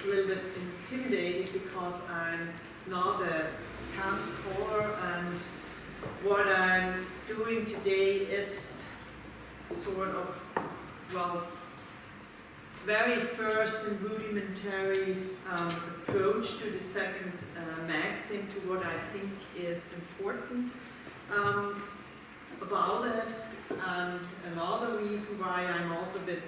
little bit intimidated because I'm not a Kant scholar, and what I'm doing today is sort of, well, very first and rudimentary approach to the second maxim, to what I think is important about it. And another reason why I'm also a bit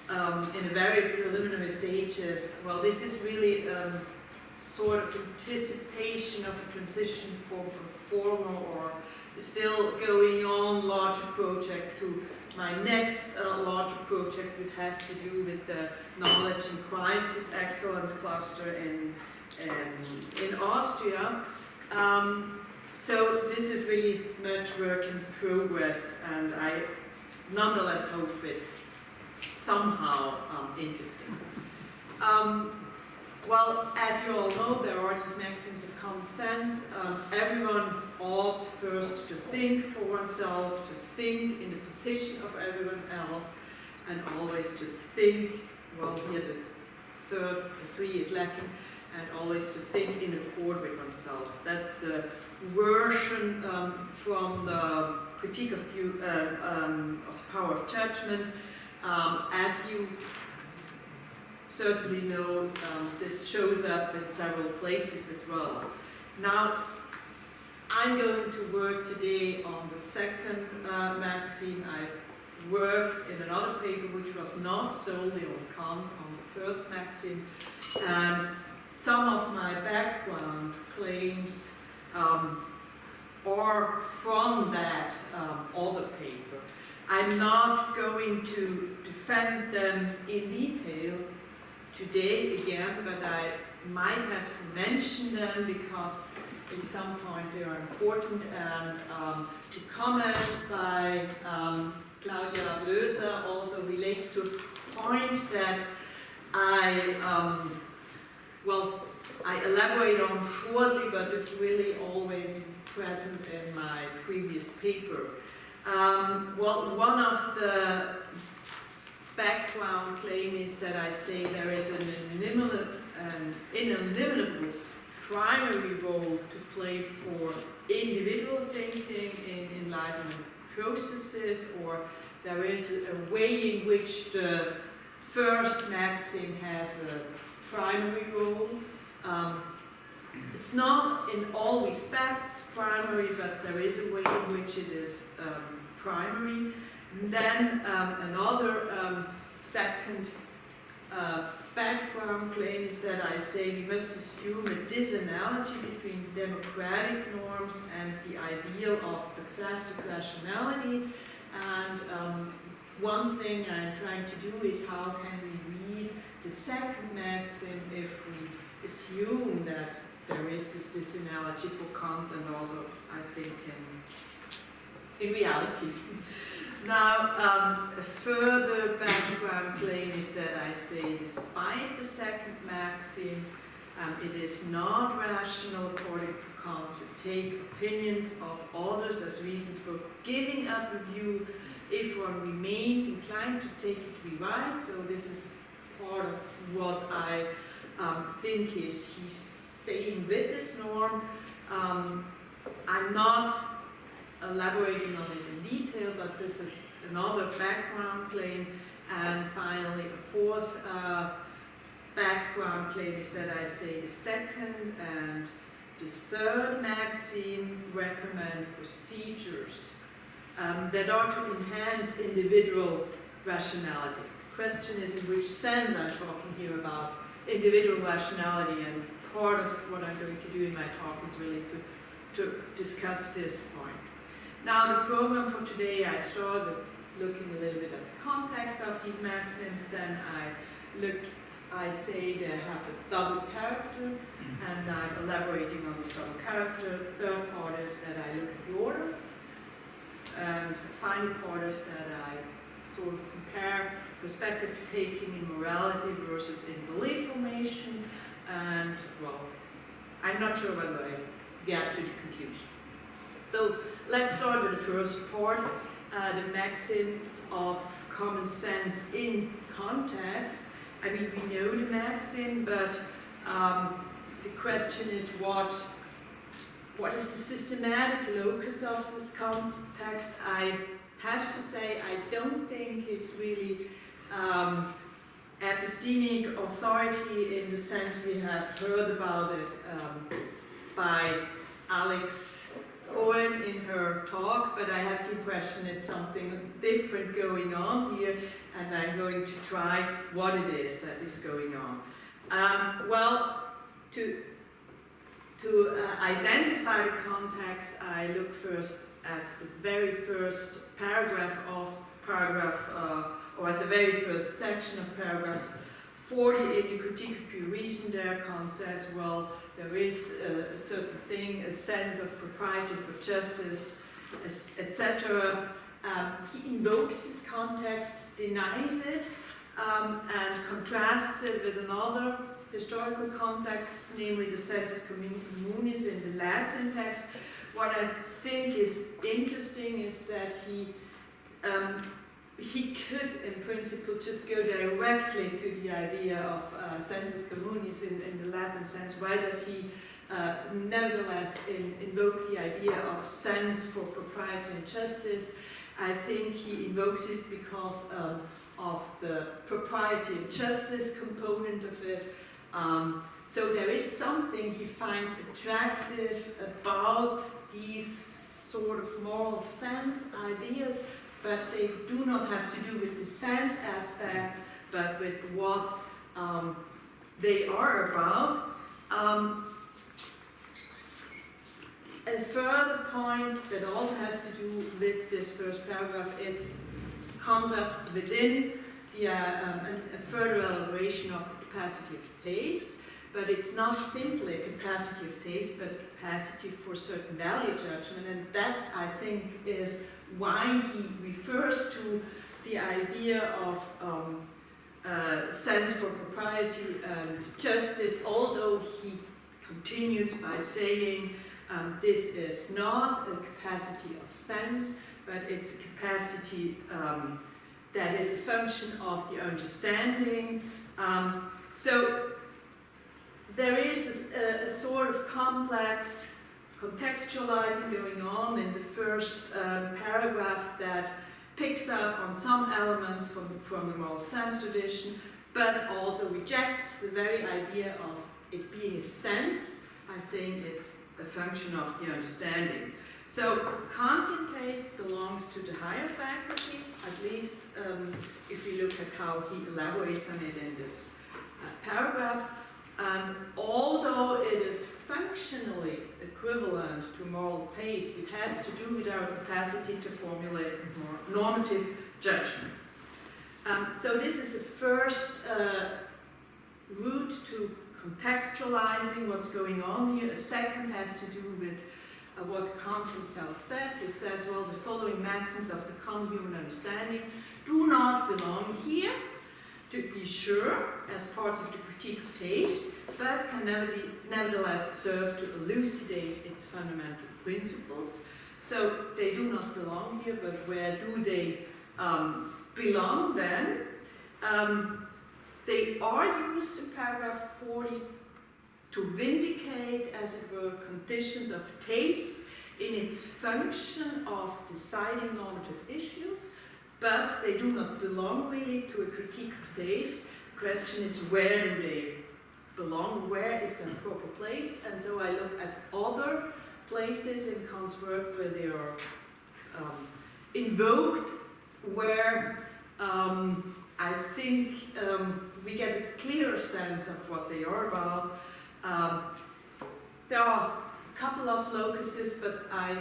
in a very preliminary stage is, well, this is really sort of anticipation of a transition from a former or still going on larger project to my next larger project, which has to do with the knowledge and crisis excellence cluster in Austria. So this is really much work in progress, and I nonetheless hope it's somehow interesting. Well, as you all know, there are these maxims of common sense. Everyone ought first to think for oneself, to think in the position of everyone else, and always to think, well, here the three is lacking, and always to think in accord with oneself. That's the version from the critique of the power of judgment. As you certainly know, this shows up in several places as well. Now, I'm going to work today on the second maxim. I've worked in another paper which was not solely on Kant, on the first maxim, and some of my background claims are from that other paper. I'm not going to defend them in detail today again, but I might have to mention them because at some point they are important, and the comment by Claudia Blöser also relates to a point that I elaborate on shortly, but it's really already present in my previous paper. Well, one of the background claim is that I say there is an ineliminable primary role to play for individual thinking in enlightenment processes, or there is a way in which the first maxim has a primary role. It's not in all respects primary, but there is a way in which it is primary. And then another second background claim is that I say we must assume a disanalogy between democratic norms and the ideal of ecclesiastic rationality. And one thing I'm trying to do is how can we read the second maxim if we assume that there is this disanalogy for Kant and also, I think, in reality. Now, a further background claim is that I say, despite the second maxim, it is not rational, according to Kant, to take opinions of others as reasons for giving up a view if one remains inclined to take it to be right. So this is part of what I think he's saying with this norm. I'm not elaborating on it in detail, but this is another background claim. And finally, a fourth background claim is that I say the second and the third maxim recommend procedures that are to enhance individual rationality. The question is in which sense I'm talking here about individual rationality, and part of what I'm going to do in my talk is really to discuss this point. Now, the program for today, I start with looking a little bit at the context of these maxims, then I say they have a double character, and I'm elaborating on this double character. The third part is that I look at the order, and the final part is that I sort of compare perspective taking in morality versus in belief formation, and, well, I'm not sure whether I get to the conclusion. So let's start with the first part, the maxims of common sense in context. I mean, we know the Maxim, but the question is what is the systematic locus of this context? I have to say, I don't think it's really epistemic authority in the sense we have heard about it by Alex Owen in her talk, but I have the impression it's something different going on here, and I'm going to try what it is that is going on. Well, to identify the context, I look first at the very first paragraph of or at the very first section of paragraph 40 in the Critique of Pure Reason. There Kant says, well, there is a certain thing, a sense of propriety for justice, etc. He invokes this context, denies it, and contrasts it with another historical context, namely the sensus communis in the Latin text. What I think is interesting is that he could, in principle, just go directly to the idea of sensus communis in the Latin sense. Why does he nevertheless invoke the idea of sense for propriety and justice? I think he invokes this because of the propriety and justice component of it. So there is something he finds attractive about these sort of moral sense ideas, but they do not have to do with the sense aspect, but with what they are about. A further point that also has to do with this first paragraph, it comes up within a further elaboration of the capacity of taste, but it's not simply a capacity of taste, but a capacity for certain value judgment, and that's, I think, is why he refers to the idea of sense for propriety and justice, although he continues by saying this is not a capacity of sense, but it's a capacity that is a function of the understanding. So there is a sort of complex contextualizing going on in the first paragraph that picks up on some elements from the moral sense tradition, but also rejects the very idea of it being a sense by saying it's a function of the understanding. So Kantian taste belongs to the higher faculties, at least if we look at how he elaborates on it in this paragraph. And although it is functionally equivalent to moral taste, it has to do with our capacity to formulate more normative judgment. So this is the first route to contextualizing what's going on here. A second has to do with what Kant himself says. He says, well, the following maxims of the common human understanding do not belong here, to be sure, as parts of the critique of taste, but can nevertheless serve to elucidate its fundamental principles. So they do not belong here, but where do they belong then? They are used in paragraph 40 to vindicate, as it were, conditions of taste in its function of deciding normative issues, but they do not belong really to a critique of taste. The question is, where do they belong? Where is their proper place? And so I look at other places in Kant's work where they are invoked, where I think we get a clearer sense of what they are about. There are a couple of locuses, but I,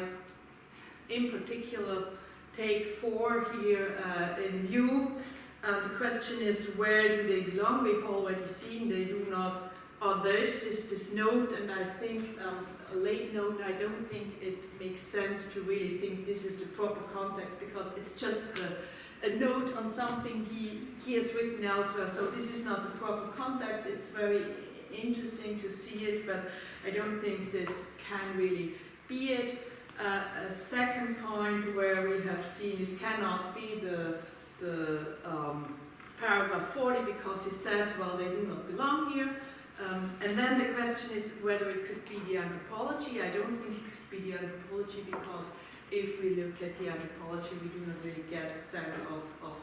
in particular, take 4 here in view. The question is, where do they belong? We've already seen they do not. There's this note, and I think a late note, I don't think it makes sense to really think this is the proper context, because it's just a note on something he has written elsewhere, so this is not the proper context. It's very interesting to see it, but I don't think this can really be it. A second point where we have seen it cannot be the paragraph 40 because he says, well, they do not belong here. And then the question is whether it could be the anthropology. I don't think it could be the anthropology because if we look at the anthropology, we do not really get a sense of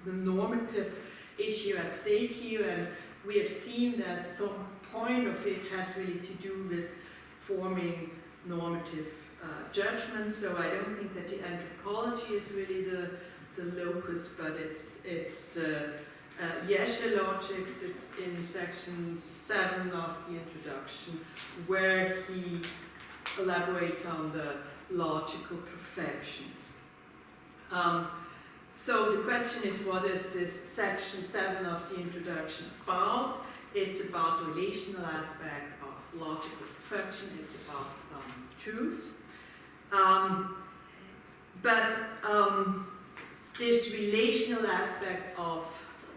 the normative issue at stake here, and we have seen that some point of it has really to do with forming normative judgments. So I don't think that the anthropology is really the locus, but it's the Yeshe logics. It's in section 7 of the introduction, where he elaborates on the logical perfections. So the question is, what is this section 7 of the introduction about? It's about the relational aspect of logical perfection. It's about truth. This relational aspect of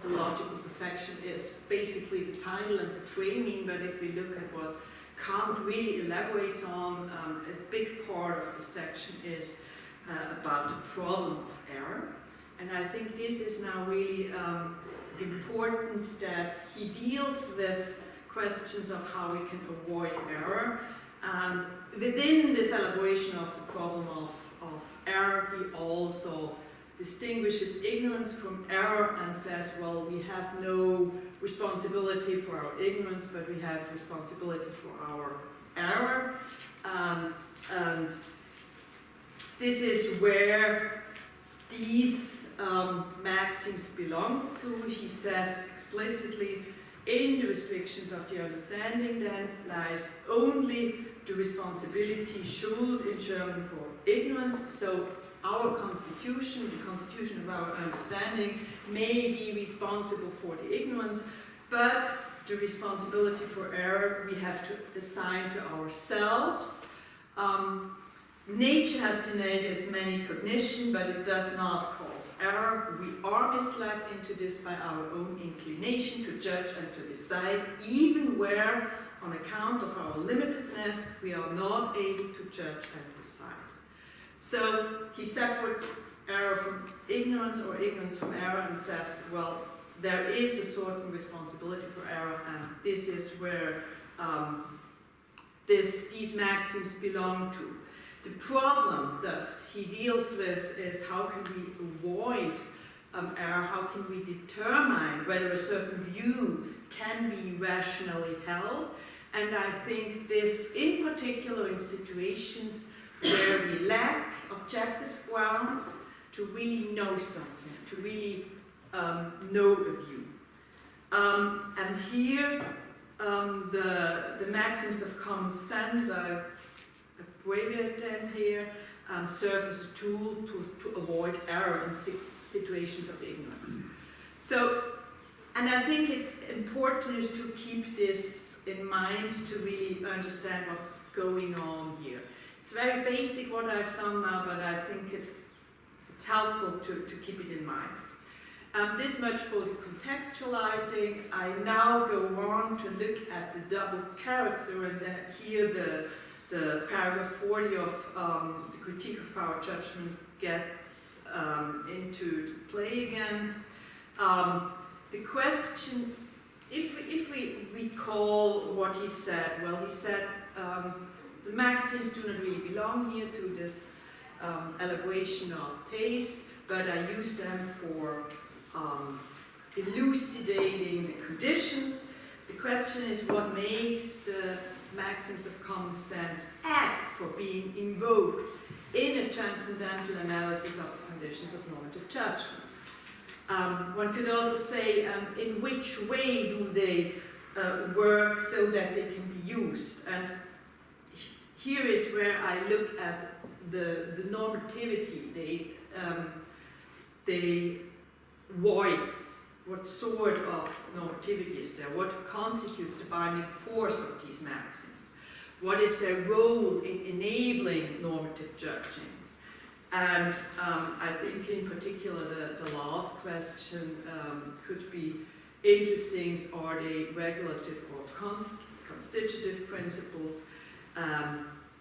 the logical perfection is basically the title and the framing, but if we look at what Kant really elaborates on, a big part of the section is about the problem of error. And I think this is now really important, that he deals with questions of how we can avoid error. And within this elaboration of the problem of error, he also distinguishes ignorance from error and says, well, we have no responsibility for our ignorance, but we have responsibility for our error. And this is where these maxims belong to. He says explicitly, in the restrictions of the understanding then lies only the responsibility schuld in German for ignorance. So our constitution, the constitution of our understanding, may be responsible for the ignorance, but the responsibility for error we have to assign to ourselves. Nature has denied us many cognition, but it does not cause error. We are misled into this by our own inclination to judge and to decide, even where, on account of our limitedness, we are not able to judge and decide. So he separates error from ignorance or ignorance from error and says, well, there is a certain responsibility for error, and this is where these maxims belong to. The problem, thus, he deals with is how can we avoid error, how can we determine whether a certain view can be rationally held. And I think this, in particular in situations where we lack objective grounds to really know something, to really know a view. And here, the maxims of common sense, I abbreviate them here, serve as a tool to avoid error in situations of ignorance. So, and I think it's important to keep this in mind to really understand what's going on here. It's very basic what I've done now, but I think it's helpful to keep it in mind. This much for the contextualizing. I now go on to look at the double character, and then here the paragraph 40 of the critique of power judgment gets into play again. The question, if we recall what he said, well, he said the maxims do not really belong here to this elaboration of taste, but I use them for elucidating the conditions. The question is what makes the maxims of common sense act for being invoked in a transcendental analysis of the conditions of normative judgment. One could also say in which way do they work so that they can be used. And here is where I look at the normativity. They voice what sort of normativity is there, what constitutes the binding force of these maxims, what is their role in enabling normative judgings. And I think in particular the last question could be interesting. Are they regulative or constitutive principles?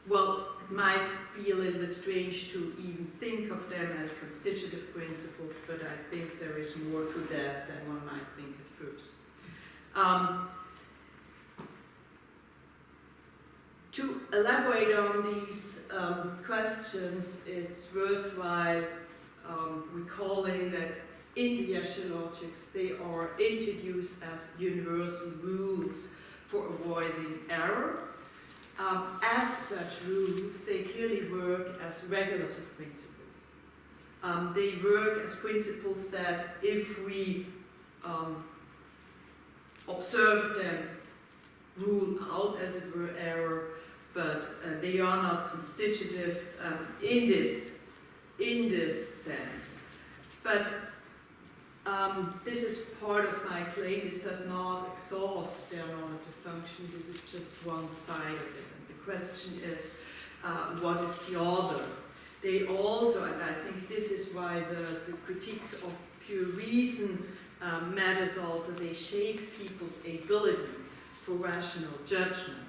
well, it might be a little bit strange to even think of them as constitutive principles, but I think there is more to that than one might think at first. To elaborate on these questions, it's worthwhile recalling that in the eschatologics they are introduced as universal rules for avoiding error. As such rules, they clearly work as regulative principles. They work as principles that, if we observe them, rule out, as it were, error, but they are not constitutive in this sense. But this is part of my claim. This does not exhaust their normative function. This is just one side of it. And the question is, what is the other? They also, and I think this is why the critique of pure reason matters also, they shape people's ability for rational judgment.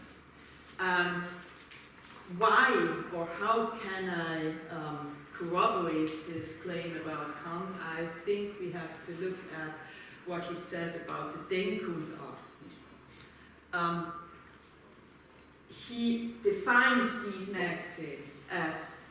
Why or how can I corroborate this claim about Kant? I think we have to look at what he says about the Denkungsart. He defines these maxims as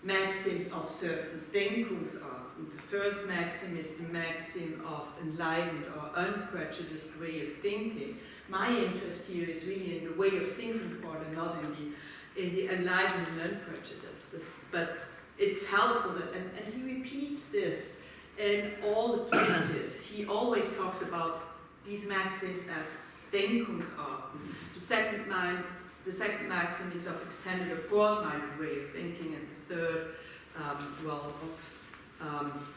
maxims of certain Denkungsart. And the first maxim is the maxim of enlightened or unprejudiced way of thinking. My interest here is really in the way of thinking part and not in the enlightened and unprejudiced. But it's helpful that, and he repeats this in all the cases. He always talks about these maxims as Denkungsart. The second maxim is of extended or broad-minded way of thinking, and the third,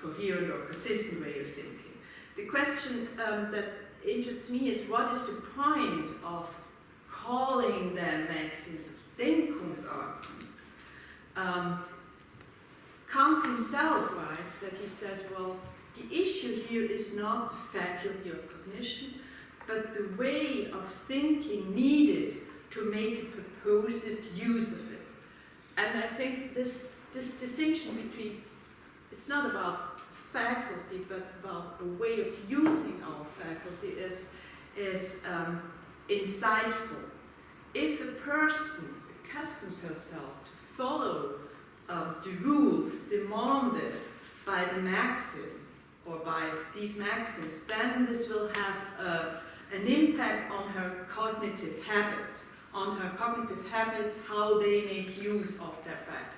coherent or consistent way of thinking. The question that interests me is, what is the point of calling them maxims of Denkungsart? Kant himself writes that he says, well, the issue here is not the faculty of cognition, but the way of thinking needed to make a purposive use of it. And I think this distinction between, it's not about faculty, but about a way of using our faculty is insightful. If a person accustoms herself to follow the rules demanded by the maxim or by these maxims, then this will have an impact on her cognitive habits, how they make use of their faculties.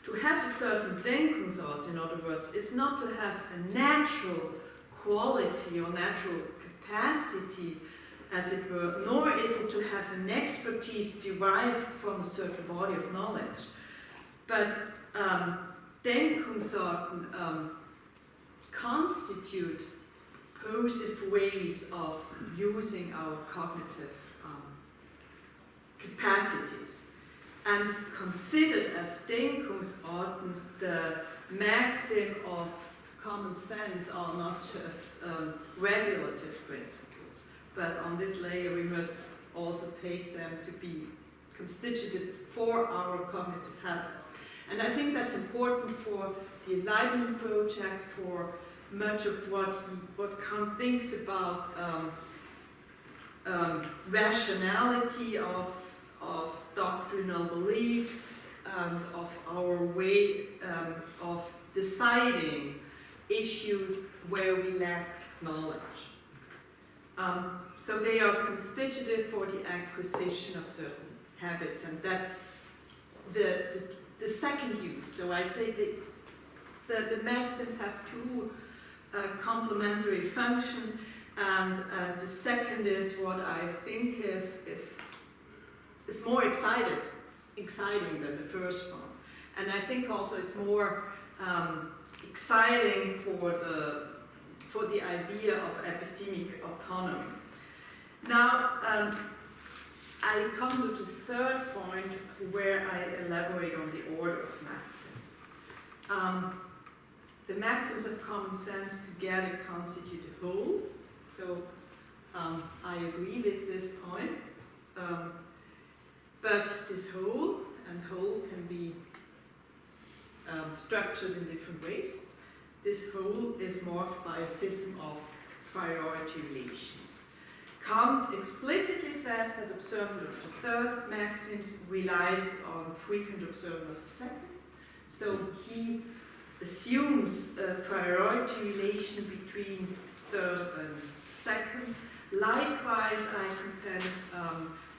To have a certain Denkungsart, in other words, is not to have a natural quality or natural capacity, as it were, nor is it to have an expertise derived from a certain body of knowledge. But Denkungsarten constitute purposive ways of using our cognitive capacities. And considered as Denkungsarten, the maxim of common sense are not just regulative principles. But on this layer, we must also take them to be constitutive for our cognitive habits. And I think that's important for the Enlightenment project, for much of what Kant thinks about rationality of doctrinal beliefs and of our way of deciding issues where we lack knowledge. So they are constitutive for the acquisition of certain habits, and that's the second use. So I say that the maxims have two complementary functions, and the second is what I think is more exciting than the first one. And I think also it's more exciting for the idea of epistemic autonomy. Now, I come to this third point where I elaborate on the order of maxims. The maxims of common sense together constitute a whole. So I agree with this point. But this whole, and whole can be structured in different ways, this whole is marked by a system of priority relations. Kant explicitly says that observance of the third maxims relies on frequent observance of the second. So he assumes a priority relation between third and second. Likewise, I contend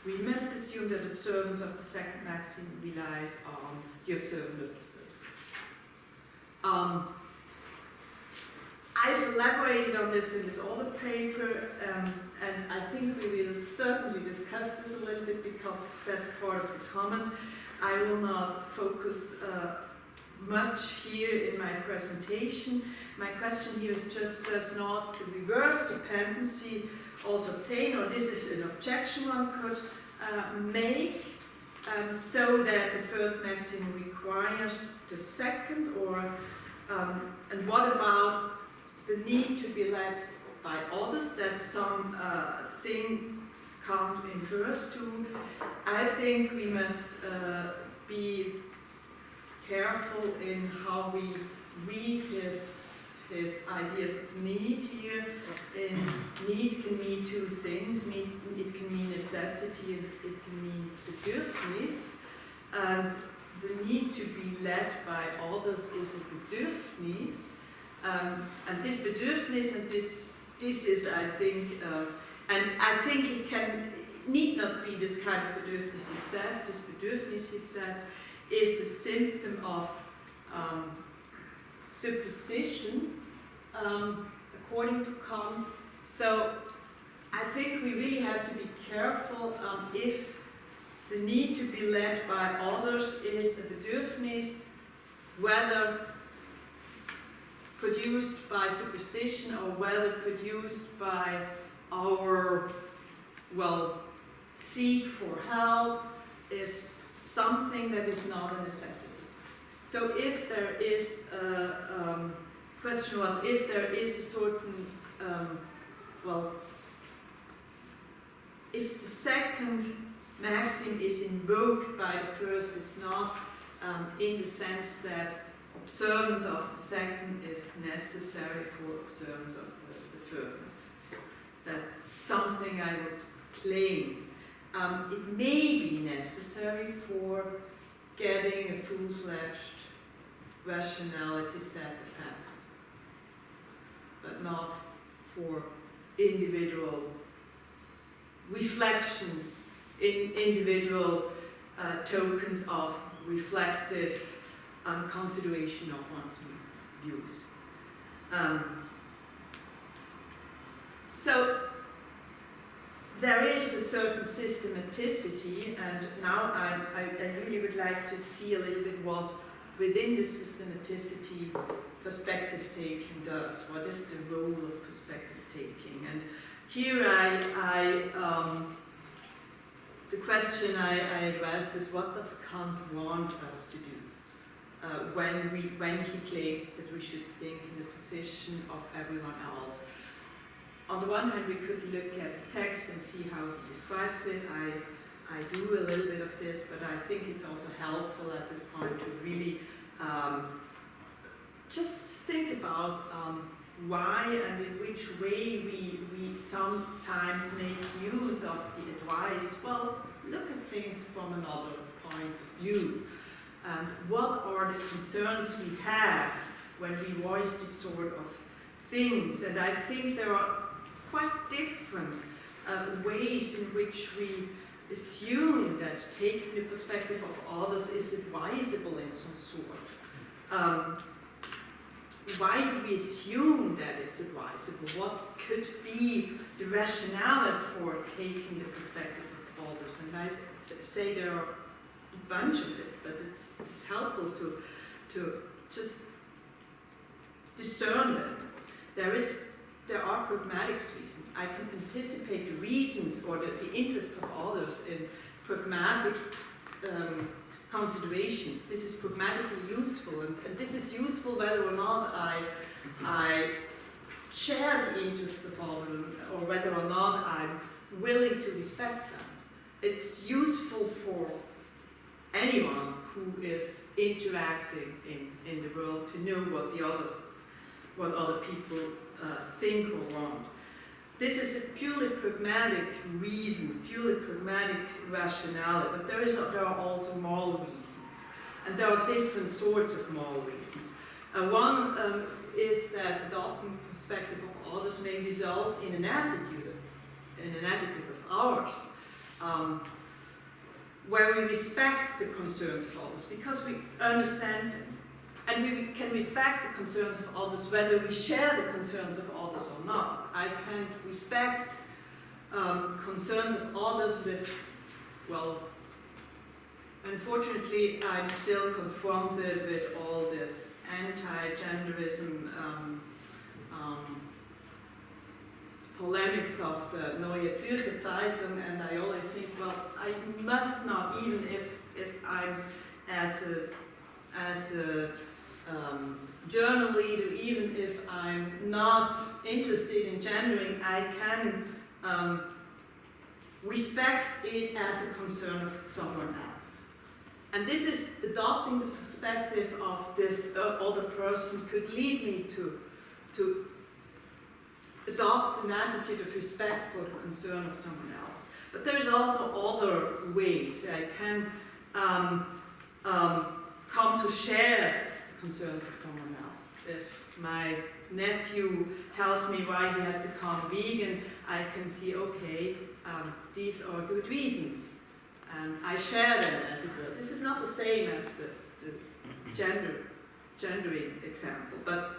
we must assume that observance of the second maxim relies on the observance of the first. I've elaborated on this in this other paper, and I think we will certainly discuss this a little bit because that's part of the comment. I will not focus much here in my presentation. My question here is just, does not the reverse dependency also obtain, or this is an objection one could make, so that the first maxim requires the second, or and what about the need to be led by others? That's some thing Kant infers to. I think we must be careful in how we read his ideas of need here. And need can mean two things. It can mean necessity and it can mean bedürfnis. And the need to be led by others is a bedürfnis. And this bedürfnis, and this is, I think, and I think it need not be this kind of bedürfnis he says. This bedürfnis, he says, is a symptom of superstition, according to Kant. So I think we really have to be careful if the need to be led by others is a bedürfnis, whether produced by superstition or whether produced by our, seek for help, is something that is not a necessity. So if there is, question was, if there is a certain, if the second maxim is invoked by the first, it's not in the sense that observance of the second is necessary for observance of the first. That's something I would claim. It may be necessary for getting a full-fledged rationality set of facts, but not for individual reflections, in individual tokens of reflective consideration of one's views. So there is a certain systematicity, and now I really would like to see a little bit what within the systematicity perspective taking does. What is the role of perspective taking? And here the question I address is, what does Kant want us to do when he claims that we should think in the position of everyone else? On the one hand, we could look at the text and see how he describes it. I do a little bit of this, but I think it's also helpful at this point to really just think about why and in which way we sometimes make use of the advice. Well, look at things from another point of view. And what are the concerns we have when we voice this sort of things? And I think there are quite different ways in which we assume that taking the perspective of others is advisable in some sort. Why do we assume that it's advisable? What could be the rationale for taking the perspective of others? And I say there are a bunch of it, but it's helpful to just discern them. There are pragmatic reasons. I can anticipate the reasons or the interests of others in pragmatic considerations. This is pragmatically useful, and this is useful whether or not I share the interests of others, or whether or not I'm willing to respect them. it's useful for anyone who is interacting in the world to know what other people think or want. This is a purely pragmatic reason, purely pragmatic rationale, but there are also moral reasons, and there are different sorts of moral reasons. One is that adopting the perspective of others may result in an attitude of ours, where we respect the concerns of others because we understand them. And we can respect the concerns of others whether we share the concerns of others or not. I can't respect concerns of others with, well, unfortunately, I'm still confronted with all this anti-genderism polemics of the Neue Zürcher Zeitung, and I always think, well, I must not, even if I'm as a journal leader, even if I'm not interested in gendering, I can respect it as a concern of someone else. And this is adopting the perspective of this other person could lead me to adopt an attitude of respect for the concern of someone else. But there's also other ways I can come to share the concerns of someone else. If my nephew tells me why he has become vegan, I can see, okay, these are good reasons. And I share them, as it were. This is not the same as the gendering example. But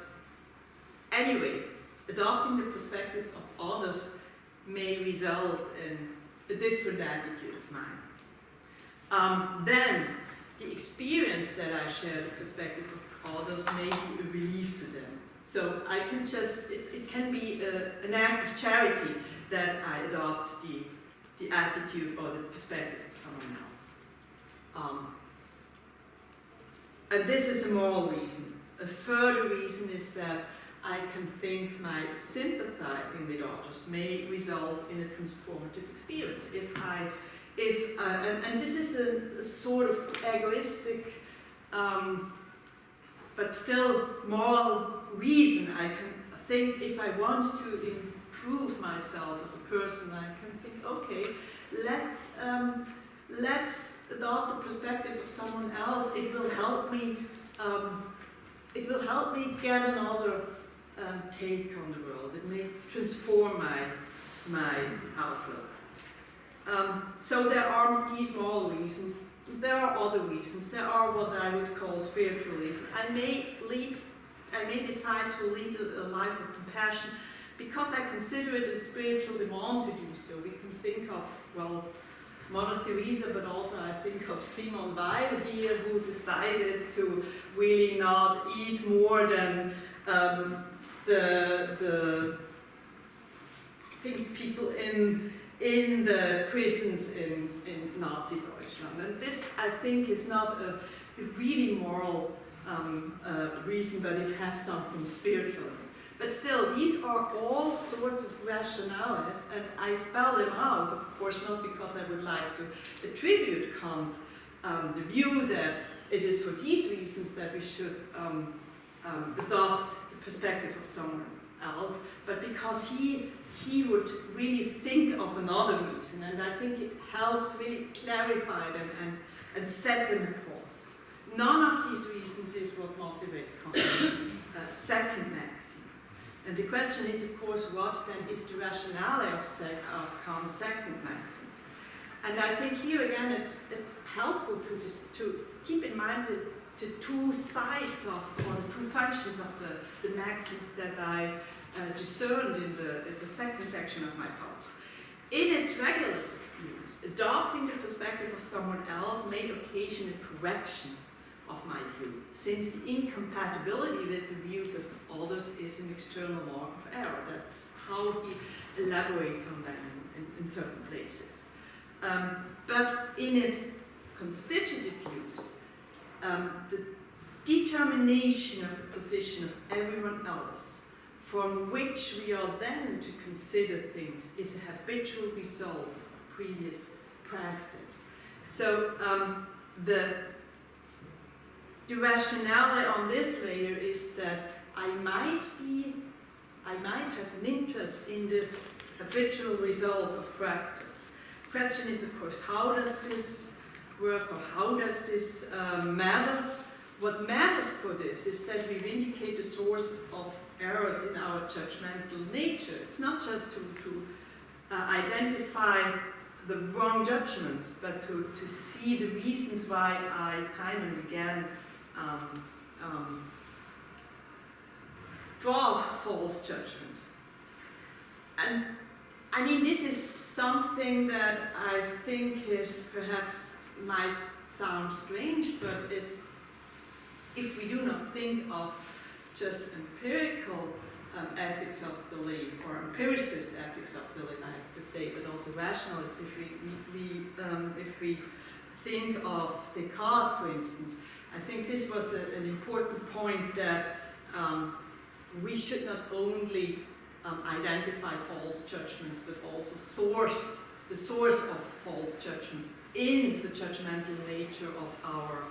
anyway, adopting the perspective of others may result in a different attitude of mine. Then, the experience that I share, the perspective of others, may be a relief to them. So I can just, it can be an act of charity that I adopt the attitude or the perspective of someone else. And this is a moral reason. A further reason is that I can think my sympathizing with others may result in a transformative experience. And this is a sort of egoistic, but still moral reason. I can think if I want to improve myself as a person, I can think, okay, let's adopt the perspective of someone else. It will help me. It will help me get another take on the world. It may transform my outlook. So there are these moral reasons. There are other reasons. There are what I would call spiritual reasons. I may decide to lead a life of compassion because I consider it a spiritual demand to do so. We can think of, well, Mother Teresa, but also I think of Simone Weil here, who decided to really not eat more than the people in the prisons in Nazi Deutschland. And this, I think, is not a really moral reason, but it has something spiritual. But still, these are all sorts of rationales, and I spell them out, of course, not because I would like to attribute Kant the view that it is for these reasons that we should adopt the perspective of someone else, but because he would really think of another reason, and I think it helps really clarify them and set them apart. None of these reasons is what motivates Kant's second maxim. And the question is, of course, what then is the rationale of Kant's second maxim? And I think here again it's helpful to keep in mind the two sides of, or the two functions of the maxims that I discerned in the second section of my talk. In its regulative views, adopting the perspective of someone else may occasion a correction of my view, since the incompatibility with the views of others is an external mark of error. That's how he elaborates on that in certain places. But in its constitutive views, the determination of the position of everyone else, from which we are then to consider things, is a habitual result of previous practice. So the rationale on this layer is that I might have an interest in this habitual result of practice. The question is, of course, how does this work, or how does this matter? What matters for this is that we vindicate the source of errors in our judgmental nature. It's not just to identify the wrong judgments, but to see the reasons why I time and again draw false judgment. And I mean, this is something that I think is perhaps might sound strange, but it's, if we do not think of just empirical ethics of belief, or empiricist ethics of belief, I have to say, but also rationalist, if we think of Descartes, for instance, I think this was an important point, that we should not only identify false judgments, but also the source of false judgments in the judgmental nature of our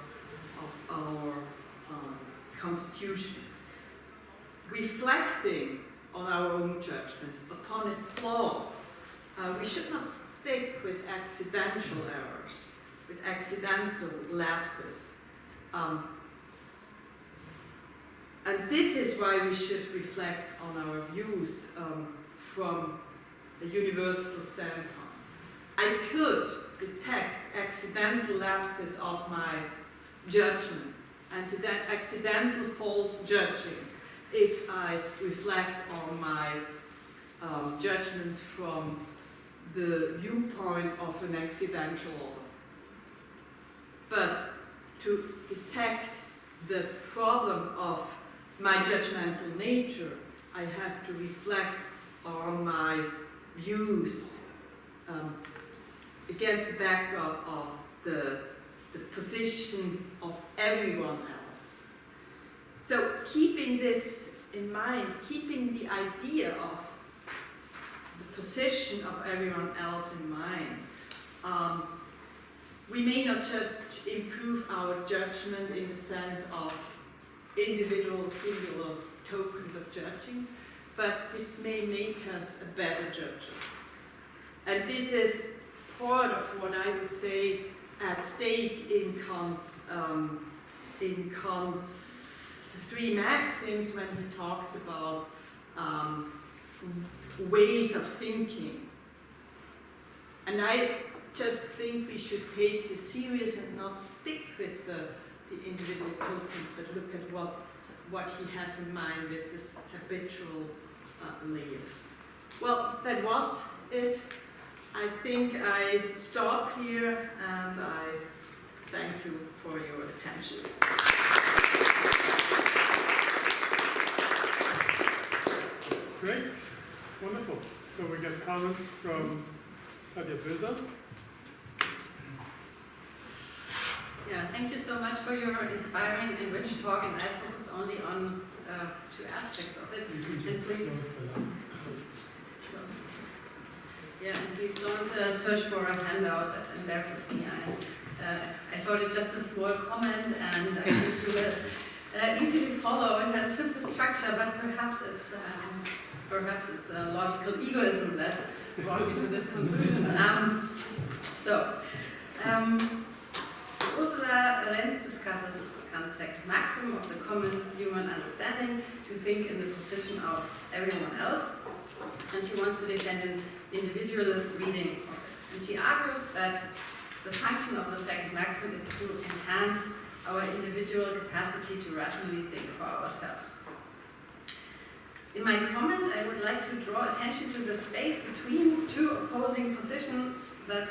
constitution. Reflecting on our own judgment, upon its flaws, we should not stick with accidental errors, with accidental lapses. And this is why we should reflect on our views from a universal standpoint. I could detect accidental lapses of my judgment and to that accidental false judgings if I reflect on my judgments from the viewpoint of an accidental order. But to detect the problem of my judgmental nature, I have to reflect on my views against the backdrop of the position of everyone else. So keeping this in mind, keeping the idea of the position of everyone else in mind, we may not just improve our judgment in the sense of individual singular tokens of judgings, but this may make us a better judger. And this is part of what I would say at stake in Kant's three maxims when he talks about ways of thinking. And I just think we should take this serious and not stick with the individual tokens, but look at what he has in mind with this habitual layer. Well, that was it. I think I stop here, and I thank you for your attention. Great, wonderful. So we get comments from Claudia Blöser. Yeah, thank you so much for your inspiring and rich talk, and I focus only on two aspects of it. Yeah, and please don't search for a handout that embarrasses me. I thought it's just a small comment, and I think you will easily follow. It has a simple structure, but perhaps it's a logical egoism that brought me to this conclusion. Ursula Renz discusses Kant's second maxim of the common human understanding, to think in the position of everyone else, and she wants to defend an individualist reading of it. And she argues that the function of the second maxim is to enhance our individual capacity to rationally think for ourselves. In my comment, I would like to draw attention to the space between two opposing positions that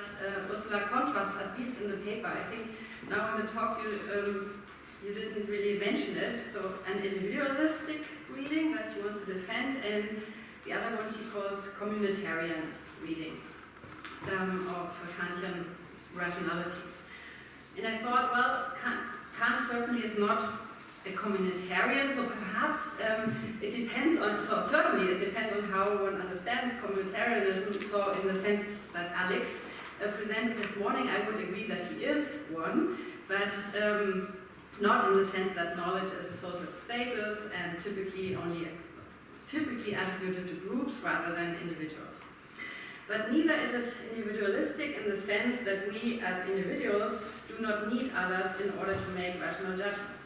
Ursula contrasts, at least in the paper. I think now in the talk you didn't really mention it. So an individualistic reading that she wants to defend, and the other one she calls communitarian reading of Kantian rationality. And I thought, well, Kant certainly is not a communitarian, so perhaps it depends on, so certainly it depends on how one understands communitarianism, so in the sense that Alex presented this morning, I would agree that he is one, but not in the sense that knowledge is a social status and typically attributed to groups rather than individuals. But neither is it individualistic in the sense that we as individuals do not need others in order to make rational judgments.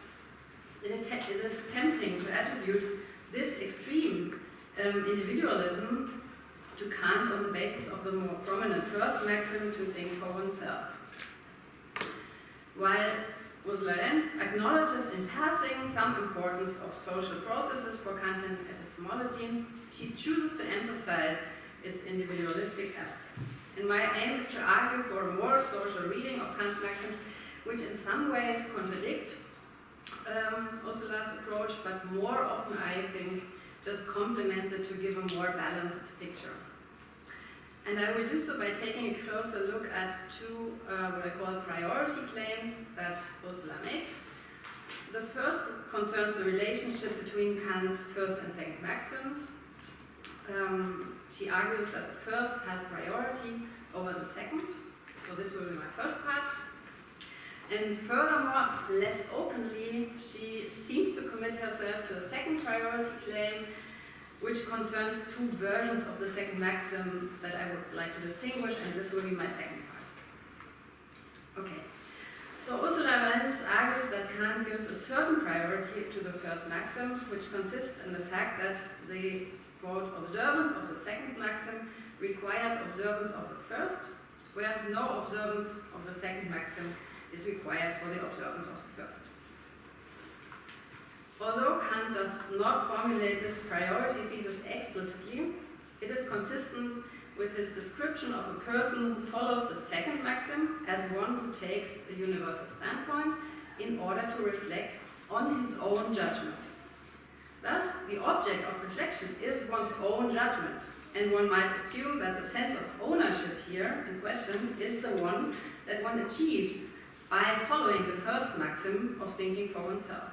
It is tempting to attribute this extreme individualism to Kant on the basis of the more prominent first maxim to think for oneself. While Ursula Renz acknowledges in passing some importance of social processes for Kantian epistemology, she chooses to emphasize its individualistic aspects. And my aim is to argue for a more social reading of Kant's maxims, which in some ways contradict Ursula's approach, but more often I think just complements it to give a more balanced picture. And I will do so by taking a closer look at two what I call priority claims that Ursula makes. The first concerns the relationship between Kant's first and second maxims. She argues that the first has priority over the second, so this will be my first part. And furthermore, less openly, she seems to commit herself to a second priority claim, which concerns two versions of the second maxim that I would like to distinguish, and this will be my second part. Okay, so Ursula Renz argues that Kant gives a certain priority to the first maxim, which consists in the fact that the, quote, observance of the second maxim requires observance of the first, whereas no observance of the second maxim is required for the observance of the first. Although Kant does not formulate this priority thesis explicitly, it is consistent with his description of a person who follows the second maxim as one who takes a universal standpoint in order to reflect on his own judgment. Thus, the object of reflection is one's own judgment, and one might assume that the sense of ownership here in question is the one that one achieves by following the first maxim of thinking for oneself.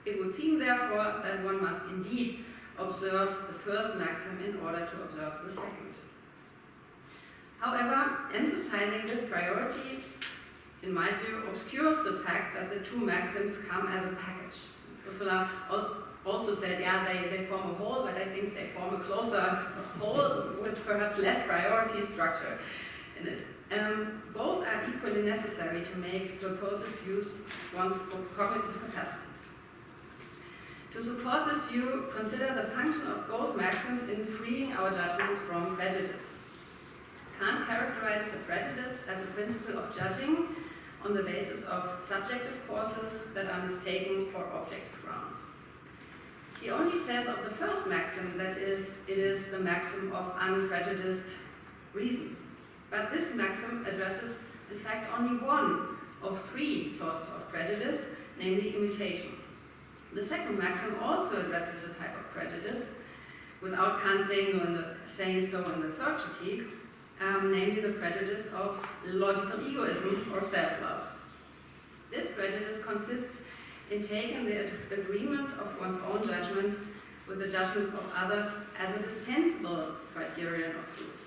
It would seem, therefore, that one must indeed observe the first maxim in order to observe the second. However, emphasizing this priority, in my view, obscures the fact that the two maxims come as a package. Ursula also said, yeah, they form a whole, but I think they form a closer whole with perhaps less priority structure in it. Both are equally necessary to make purposive use of one's cognitive capacities. To support this view, consider the function of both maxims in freeing our judgments from prejudice. Kant characterizes a prejudice as a principle of judging on the basis of subjective causes that are mistaken for objective grounds. He only says of the first maxim that it is the maxim of unprejudiced reason. But this maxim addresses, in fact, only one of three sources of prejudice, namely imitation. The second maxim also addresses a type of prejudice, without Kant saying so in the third critique, namely the prejudice of logical egoism or self-love. This prejudice consists in taking the agreement of one's own judgment with the judgment of others as a dispensable criterion of truth.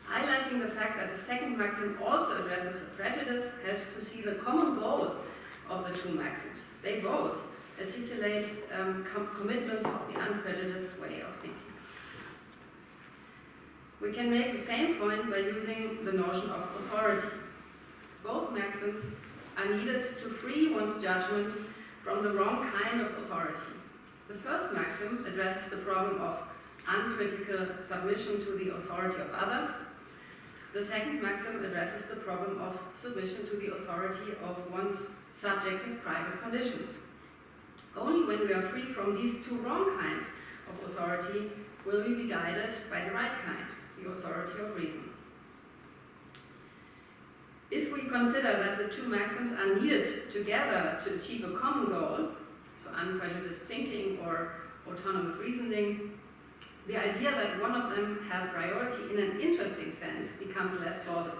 Highlighting the fact that the second maxim also addresses a prejudice helps to see the common goal of the two maxims. They both articulate commitments of the unprejudiced way of thinking. We can make the same point by using the notion of authority. Both maxims are needed to free one's judgment from the wrong kind of authority. The first maxim addresses the problem of uncritical submission to the authority of others. The second maxim addresses the problem of submission to the authority of one's subjective private conditions. Only when we are free from these two wrong kinds of authority will we be guided by the right kind, the authority of reason. If we consider that the two maxims are needed together to achieve a common goal, so unprejudiced thinking or autonomous reasoning, the idea that one of them has priority in an interesting sense becomes less plausible.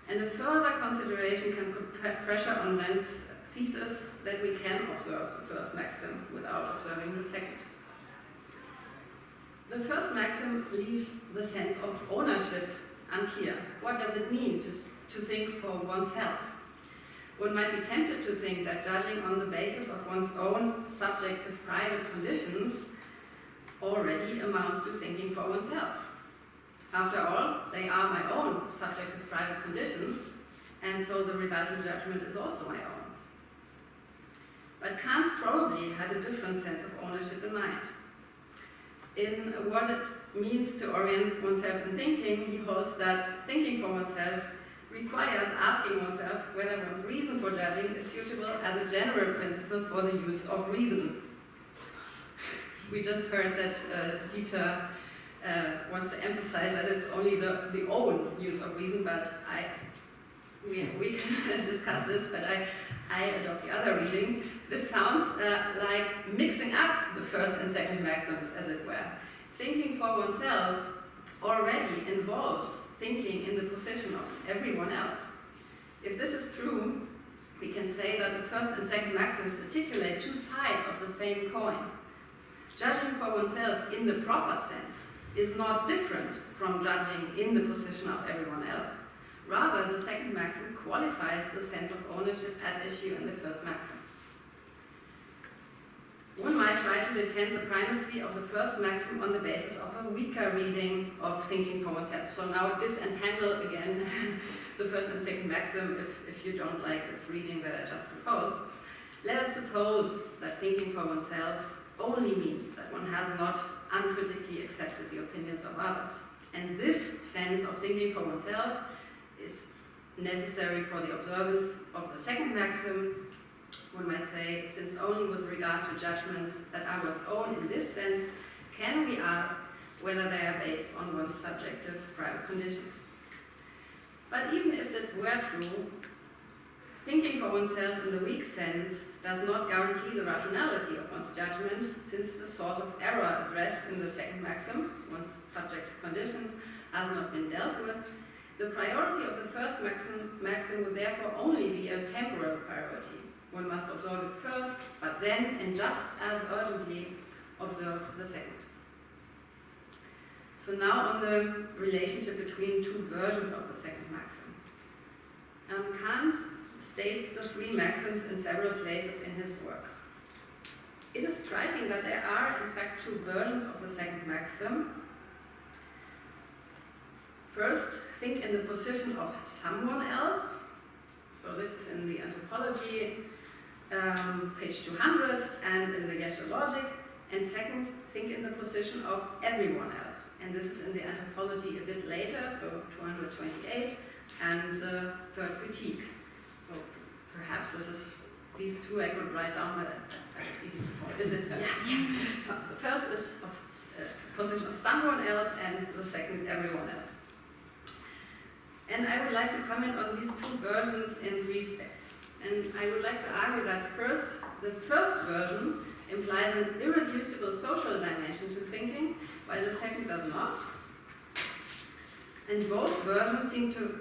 And a further consideration can put pressure on Renz's thesis that we can observe the first maxim without observing the second. The first maxim leaves the sense of ownership unclear. What does it mean to think for oneself? One might be tempted to think that judging on the basis of one's own subjective private conditions already amounts to thinking for oneself. After all, they are my own subjective private conditions, and so the resulting judgment is also my own. But Kant probably had a different sense of ownership in mind. In what it means to orient oneself in thinking, he holds that thinking for oneself requires asking oneself whether one's reason for judging is suitable as a general principle for the use of reason. We just heard that Dieter wants to emphasize that it's only the own use of reason, but we can discuss this, but I adopt the other reading. This sounds like mixing up the first and second maxims, as it were. Thinking for oneself already involves thinking in the position of everyone else. If this is true, we can say that the first and second maxims articulate two sides of the same coin. Judging for oneself in the proper sense is not different from judging in the position of everyone else. Rather, the second maxim qualifies the sense of ownership at issue in the first maxim. One might try to defend the primacy of the first maxim on the basis of a weaker reading of thinking for oneself. So now disentangle again the first and second maxim if you don't like this reading that I just proposed. Let us suppose that thinking for oneself only means that one has not uncritically accepted the opinions of others. And this sense of thinking for oneself is necessary for the observance of the second maxim. One might say, since only with regard to judgments that are one's own in this sense, can we ask whether they are based on one's subjective private conditions. But even if this were true, thinking for oneself in the weak sense does not guarantee the rationality of one's judgment, since the source of error addressed in the second maxim, one's subjective conditions, has not been dealt with. The priority of the first maxim would therefore only be a temporal priority. One must observe it first, but then, and just as urgently, observe the second. So now on the relationship between two versions of the second maxim. Kant states the three maxims in several places in his work. It is striking that there are, in fact, two versions of the second maxim. First, think in the position of someone else. So this is in the Anthropology, page 200, and in the Geshe Logic. And second, think in the position of everyone else. And this is in the Anthropology a bit later, so 228, and the third critique. So perhaps these two I could write down, but that's easy before. Is it? Yeah. So the first is position of someone else, and the second, everyone else. And I would like to comment on these two versions in 3 steps. And I would like to argue that first, the first version implies an irreducible social dimension to thinking, while the second does not. And both versions seem to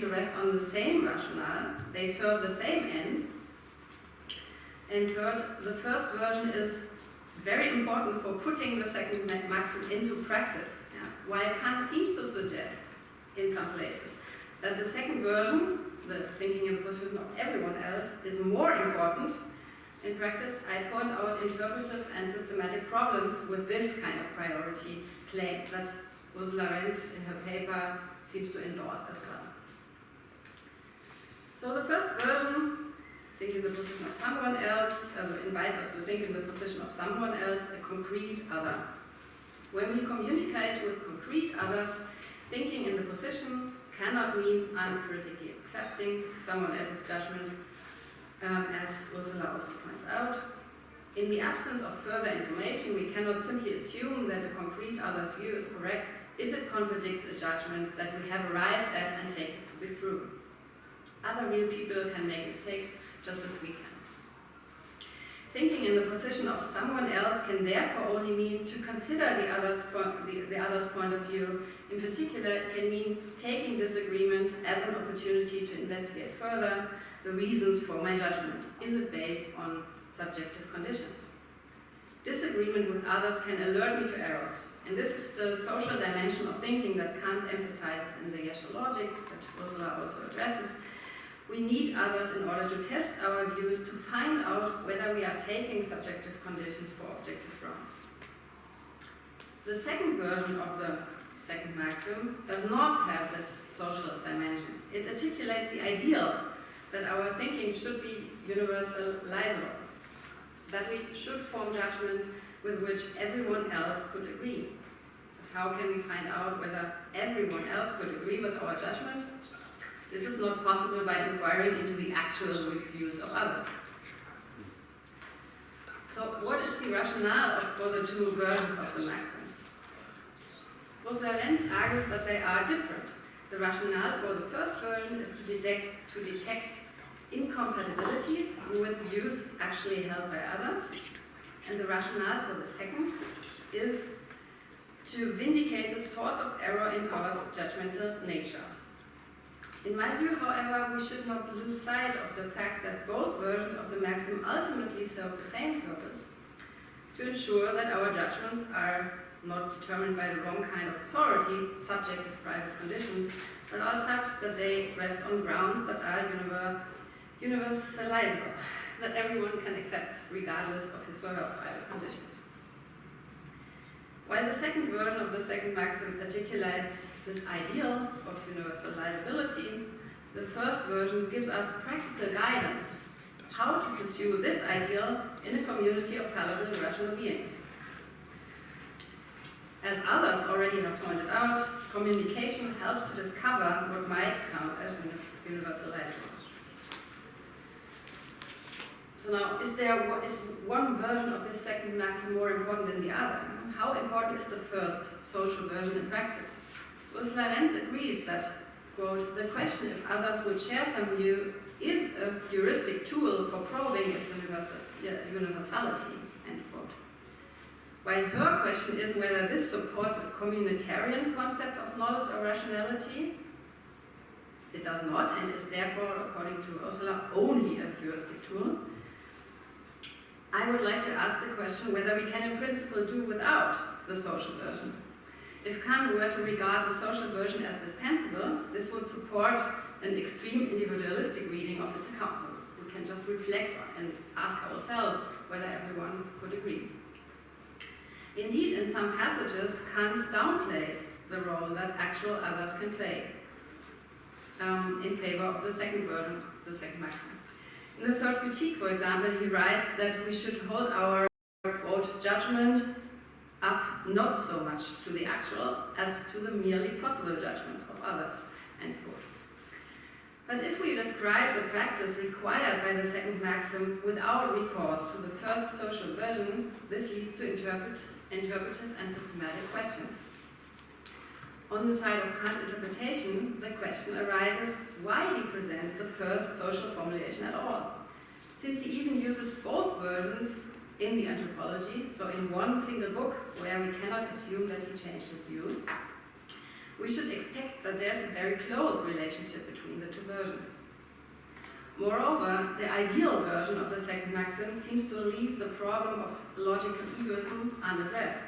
rest on the same rationale. They serve the same end. And third, the first version is very important for putting the second maxim into practice. Yeah. While Kant seems to suggest, in some places, that the second version, the thinking in the position of everyone else, is more important, in practice, I point out interpretive and systematic problems with this kind of priority claim that Ursula Renz in her paper seems to endorse as well. So the first version, think in the position of someone else, invites us to think in the position of someone else, a concrete other. When we communicate with concrete others, thinking in the position cannot mean uncritically accepting someone else's judgment, as Ursula also points out. In the absence of further information, we cannot simply assume that a concrete other's view is correct if it contradicts a judgment that we have arrived at and take it to be true. Other real people can make mistakes just as we can. Thinking in the position of someone else can therefore only mean to consider the other's point of view. In particular, it can mean taking disagreement as an opportunity to investigate further the reasons for my judgment. Is it based on subjective conditions? Disagreement with others can alert me to errors, And this is the social dimension of thinking that Kant emphasizes in the Gescher logic, that Ursula also addresses. We need others in order to test our views, to find out whether we are taking subjective conditions for objective grounds. The second version of the second maxim does not have this social dimension. It articulates the ideal that our thinking should be universalizable, that we should form judgment with which everyone else could agree. But how can we find out whether everyone else could agree with our judgment? This is not possible by inquiring into the actual views of others. So what is the rationale for the two versions of the maxims? Ursula Renz argues that they are different. The rationale for the first version is to detect incompatibilities with views actually held by others. And the rationale for the second is to vindicate the source of error in our judgmental nature. In my view, however, we should not lose sight of the fact that both versions of the maxim ultimately serve the same purpose, to ensure that our judgments are not determined by the wrong kind of authority, subjective private conditions, but are such that they rest on grounds that are universalizable, that everyone can accept regardless of his or her private conditions. While the second version of the second maxim articulates this ideal of universalizability, the first version gives us practical guidance how to pursue this ideal in a community of fallible rational beings. As others already have pointed out, communication helps to discover what might count as universalizable. So now, is one version of this second maxim more important than the other? How important is the first social version in practice? Ursula Renz agrees that, quote, the question if others would share some view is a heuristic tool for probing its universality, end quote. While her question is whether this supports a communitarian concept of knowledge or rationality, it does not, and is therefore, according to Ursula, only a heuristic tool. I would like to ask the question whether we can in principle do without the social version. If Kant were to regard the social version as dispensable, this would support an extreme individualistic reading of his account. So we can just reflect and ask ourselves whether everyone could agree. Indeed, in some passages, Kant downplays the role that actual others can play in favor of the second version, the second maxim. In the third critique, for example, he writes that we should hold our, quote, judgment up not so much to the actual as to the merely possible judgments of others, end quote. But if we describe the practice required by the second maxim without recourse to the first social version, this leads to interpretive and systematic questions. On the side of Kant interpretation, the question arises why he presents the first social formulation at all. Since he even uses both versions in the Anthropology, so in one single book where we cannot assume that he changed his view, we should expect that there's a very close relationship between the two versions. Moreover, the ideal version of the second maxim seems to leave the problem of logical egoism unaddressed.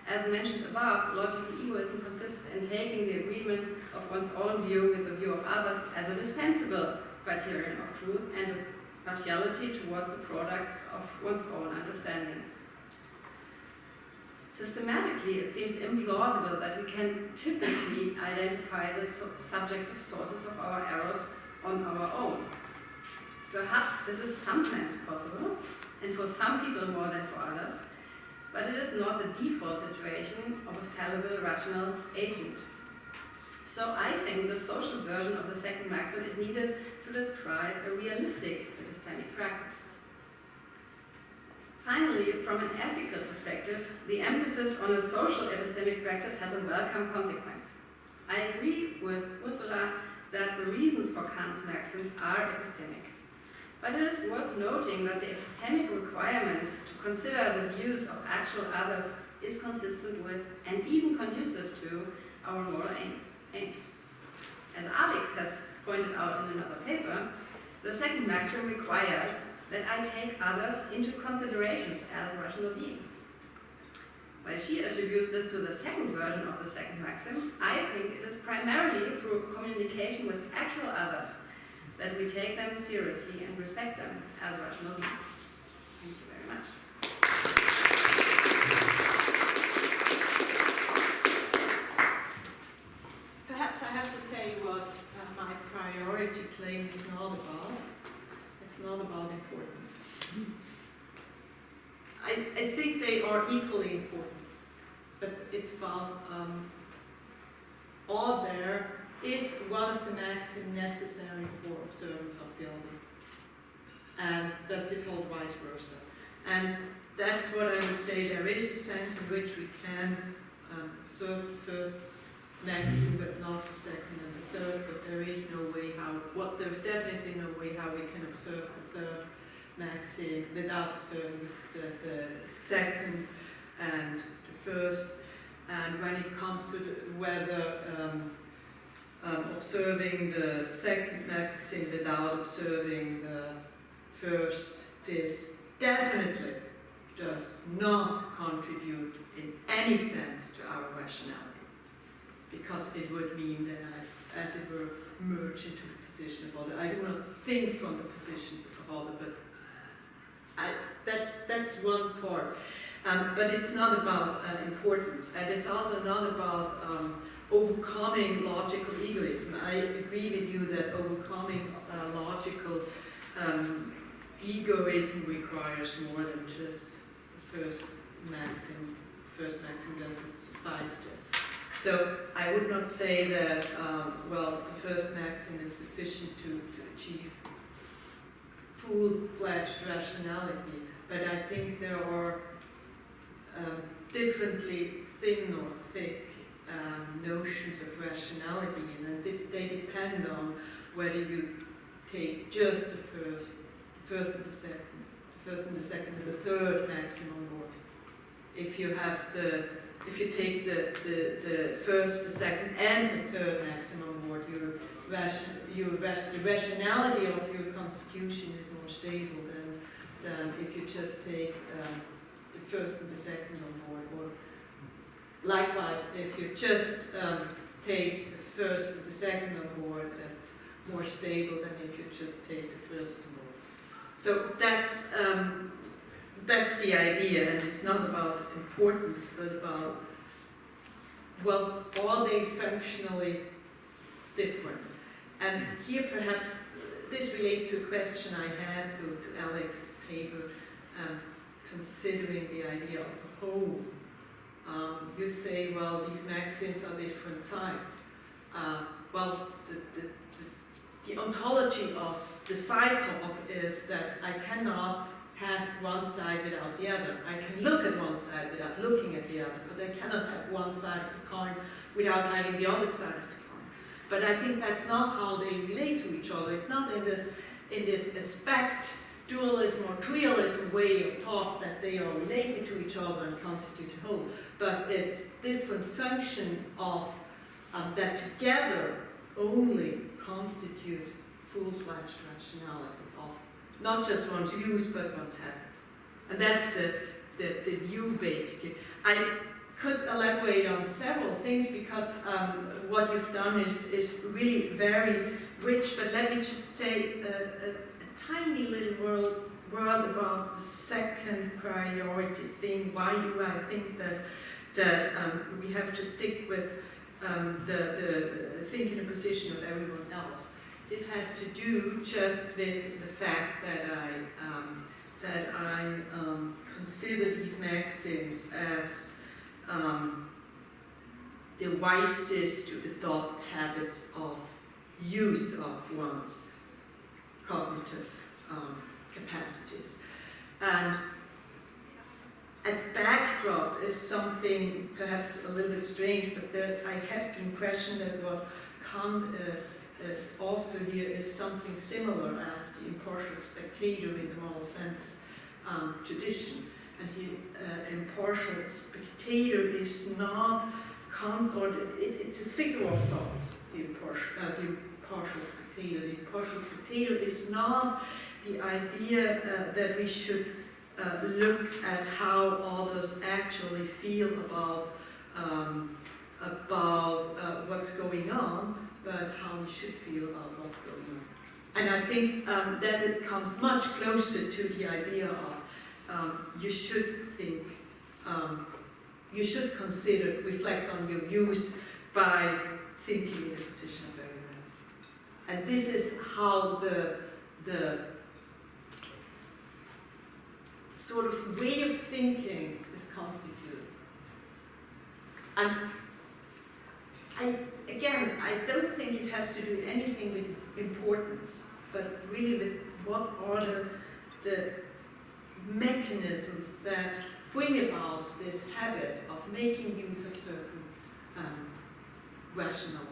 As mentioned above, logical egoism consists in taking the agreement of one's own view with the view of others as a dispensable criterion of truth and a partiality towards the products of one's own understanding. Systematically, it seems implausible that we can typically identify the subjective sources of our errors on our own. Perhaps this is sometimes possible, and for some people more than for others, but it is not the default situation of a fallible rational agent. So I think the social version of the second maxim is needed to describe a realistic epistemic practice. Finally, from an ethical perspective, the emphasis on a social epistemic practice has a welcome consequence. I agree with Ursula that the reasons for Kant's maxims are epistemic. But it is worth noting that the epistemic requirement to consider the views of actual others is consistent with and even conducive to our moral aims. As Alex has pointed out in another paper, the second maxim requires that I take others into considerations as rational beings. While she attributes this to the second version of the second maxim, I think it is primarily through communication with actual others that we take them seriously and respect them as rational beings. Thank you very much. Perhaps I have to say what my priority claim is not about. It's not about importance. I think they are equally important, but it's about are there, is one of the maxims necessary for observance of the other? And does this hold vice versa? And that's what I would say. There is a sense in which we can observe the first maxim, but not the second and the third. But there is no way how. There's definitely no way how we can observe the third maxim without observing the second and the first. And when it comes to whether observing the second maxim without observing the first, this definitely does not contribute in any sense to our rationality, because it would mean that as it were merge into the position of other. I do not think from the position of other, but that's one part. But it's not about importance, and it's also not about overcoming logical egoism. I agree with you that overcoming logical egoism requires more than just the first maxim. First maxim doesn't suffice to. So I would not say that, well, the first maxim is sufficient to achieve full-fledged rationality, but I think there are differently thin or thick notions of rationality, and they depend on whether you take just the first and the second and the third maxim on board. If you take the first, the second, and the third maxim on board, the rationality of your constitution is more stable than if you just take the first and the second on board. Or likewise, if you just take the first and the second on board, that's more stable than if you just take the first on board. So that's the idea, and it's not about importance, but about, well, are they functionally different? And here perhaps this relates to a question I had to Alex's paper, considering the idea of a whole. You say, well, these maxims are different sides. Well, the ontology of the side talk is that I cannot have one side without the other. I can look at one side without looking at the other, but I cannot have one side of the coin without having the other side of the coin. But I think that's not how they relate to each other. It's not in this aspect, dualism or trialism way of thought that they are related to each other and constitute a whole, but it's different function of that together only constitute full-fledged rationality of not just one's views but one's habits. And that's the view basically. I could elaborate on several things because what you've done is really very rich, but let me just say a tiny little word about the second priority thing. Why do I think that we have to stick with the think in a position of everyone else? This has to do just with the fact that I consider these maxims as the wisest to adopt habits of use of one's cognitive capacities. And a backdrop is something perhaps a little bit strange, but I have the impression that what Kant is after here is something similar as the impartial spectator in the moral sense tradition. And the impartial spectator is not Kant, or it's a figure of thought, the impartial spectator. The impartial spectator is not the idea that we should look at how others actually feel about what's going on, but how we should feel about what's going on. And I think that it comes much closer to the idea of you should think, you should consider, reflect on your views by thinking in the position of everyone else. And this is how the sort of way of thinking is constituted. And I don't think it has to do anything with importance, but really with what are the mechanisms that bring about this habit of making use of certain rational